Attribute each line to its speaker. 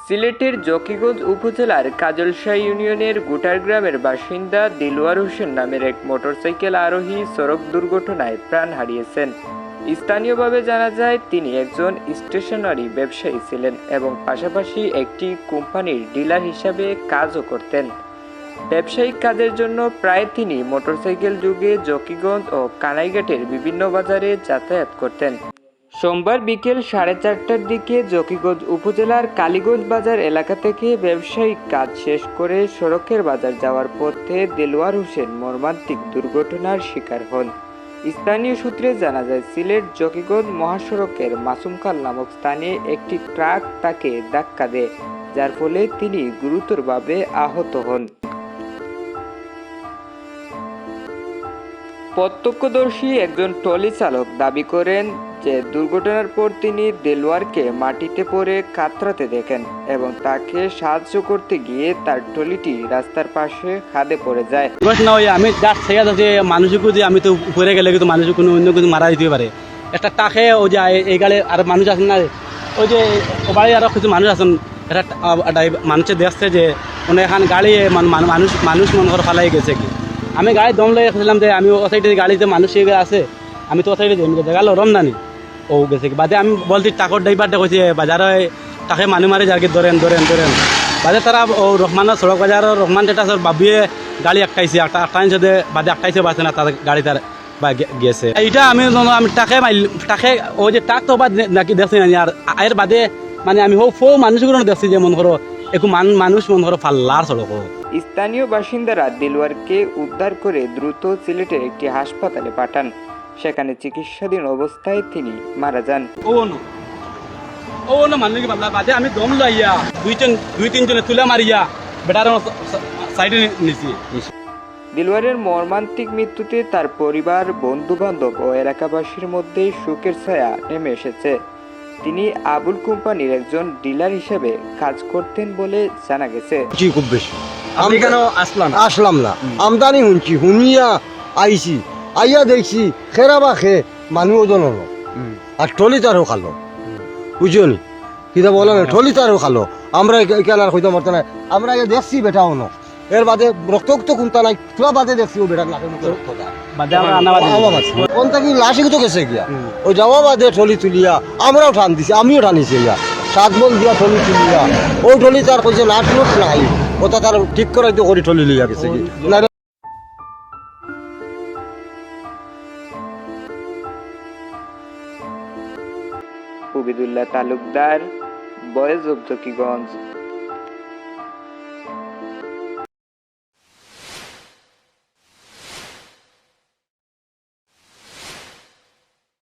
Speaker 1: সিলেটের জকিগঞ্জ উপজেলার কাজলশাহ ইউনিয়নের গুটার গ্রামের বাসিন্দা দিলওয়ার হোসেন নামের এক মোটরসাইকেল আরোহী সড়ক দুর্ঘটনায় প্রাণ হারিয়েছেন। স্থানীয়ভাবে জানা যায় তিনি একজন স্টেশনারি ব্যবসায়ী ছিলেন এবং পাশাপাশি একটি কোম্পানির ডিলার হিসাবে কাজও করতেন। ব্যবসায়িক কাজের জন্য প্রায় তিনি মোটরসাইকেল যুগে জকিগঞ্জ ও কানাইঘাটের বিভিন্ন বাজারে যাতায়াত করতেন। সোমবার বিকেল 4:30টার দিকে জকিগঞ্জ উপজেলার কালীগঞ্জ বাজার এলাকা থেকে ব্যবসায়িক কাজ শেষ করে সড়কের বাজার যাওয়ার পথে দেলোয়ার হোসেন মর্মান্তিক দুর্ঘটনার শিকার হন। স্থানীয় সূত্রে জানা যায়, সিলেট জকিগঞ্জ মহাসড়কের মাসুমখাল নামক স্থানে একটি ট্রাক তাকে ধাক্কা দেয়, যার ফলে তিনি গুরুতরভাবে আহত হন। প্রত্যক্ষদর্শী একজন ট্রলি চালক দাবি করেন যে দুর্ঘটনার পর তিনি দেলোয়ারকে মাটিতে পড়ে কাতরাতে দেখেন এবং তাকে সাহায্য করতে গিয়ে তার ট্রলিটি রাস্তার পাশে খাদে পড়ে যায়।
Speaker 2: না ওই আমি যার থেকে যাচ্ছে মানুষকে যে আমি তো উপরে গেলে কিন্তু মানুষ কোনো অন্য কিছু মারা দিতে পারে। একটা টাকে ওই যে এই গাড়ি আর মানুষ আছেন না, ওই যে বাড়ি আরও কিছু মানুষ আছেন, এটা মানুষের দেখছে যে মানে এখান গাড়ি মানুষ মন করে ফালাই গেছে কি। আমি গাড়ি দম লেগে গেছিলাম যে আমি ও সাইডে গাড়িতে মানুষ আছে, আমি তো ও সাইডে দেখালো রমনানি ও গেছে কি। বাদে আমি বলছি টাকর ড্রাইভারটা কইছে বাজারে তাকে মানুষ মারে যার কি ধরেন বাদে তারা ও রহমানের সড়ক বাজারের রহমান যেটা বাবিয়ে গাড়ি আটকাইছে, আটকাইছে বাদে আটকাইছে বাসে না তার গাড়ি তার বা গেছে। এইটা আমি টাকে ও যে টাক তো বাদ নাকি দেখছি না, আর এর বাদে মানে আমি ফো মানুষগুলো দেখছি যে মন করো একটু মানুষ মন করো ফাল্লার সড়ক।
Speaker 1: স্থানীয় বাসিন্দারা দিলওয়ারকে উদ্ধার করে দ্রুত সিলেটের একটি হাসপাতালে পাঠান। সেখানে চিকিৎসাধীন অবস্থায় তিনি মারা যান।
Speaker 2: মানে কি বাবা বাদে আমি দম লাইয়া দুই তিনজনে তুলে মারিয়া বেটার সাইডে নিছি।
Speaker 1: দিলওয়ারের মর্মান্তিক মৃত্যুতে তার পরিবার, বন্ধু-বান্ধব ও এলাকাবাসীর মধ্যে শোকের ছায়া নেমে এসেছে। তিনি আবুল কোম্পানির একজন ডিলার হিসেবে কাজ করতেন বলে জানা গেছে।
Speaker 3: খুব বেশি
Speaker 2: আমি কেন
Speaker 3: আসলাম না, আমদানি শুনিয়া আইছি, আইয়া দেখছি খেরাবা মানুষ ওজন হলো আর টলি তারও খালো, বুঝিওনি কিতা বলো না, টলি তারও খালো। আমরা কেনার হইতে পারতো না, আমরা দেখছি বেটা হনো, এর বাদে রক্ত কুমতা নাই, তোরা বাদে দেখছি ও বেটার নাকের মুখে রক্ত কোন থাকি লাশে তো গেছে গিয়া ওই যাওয়া বাদে টলি তুলিয়া আমরাও টান দিছি, আমিও টানিছি গিয়া 7 বল দিয়া টলি তুলিয়া ওই টলি তার কইছে লাশ লোক নাই, ওটা তার ঠিক করাইতে করে টলি লিয়া গেছে কি না।
Speaker 1: উবিদুল্লাহ তালুকদার, বয়েজ অব জকিগঞ্জ।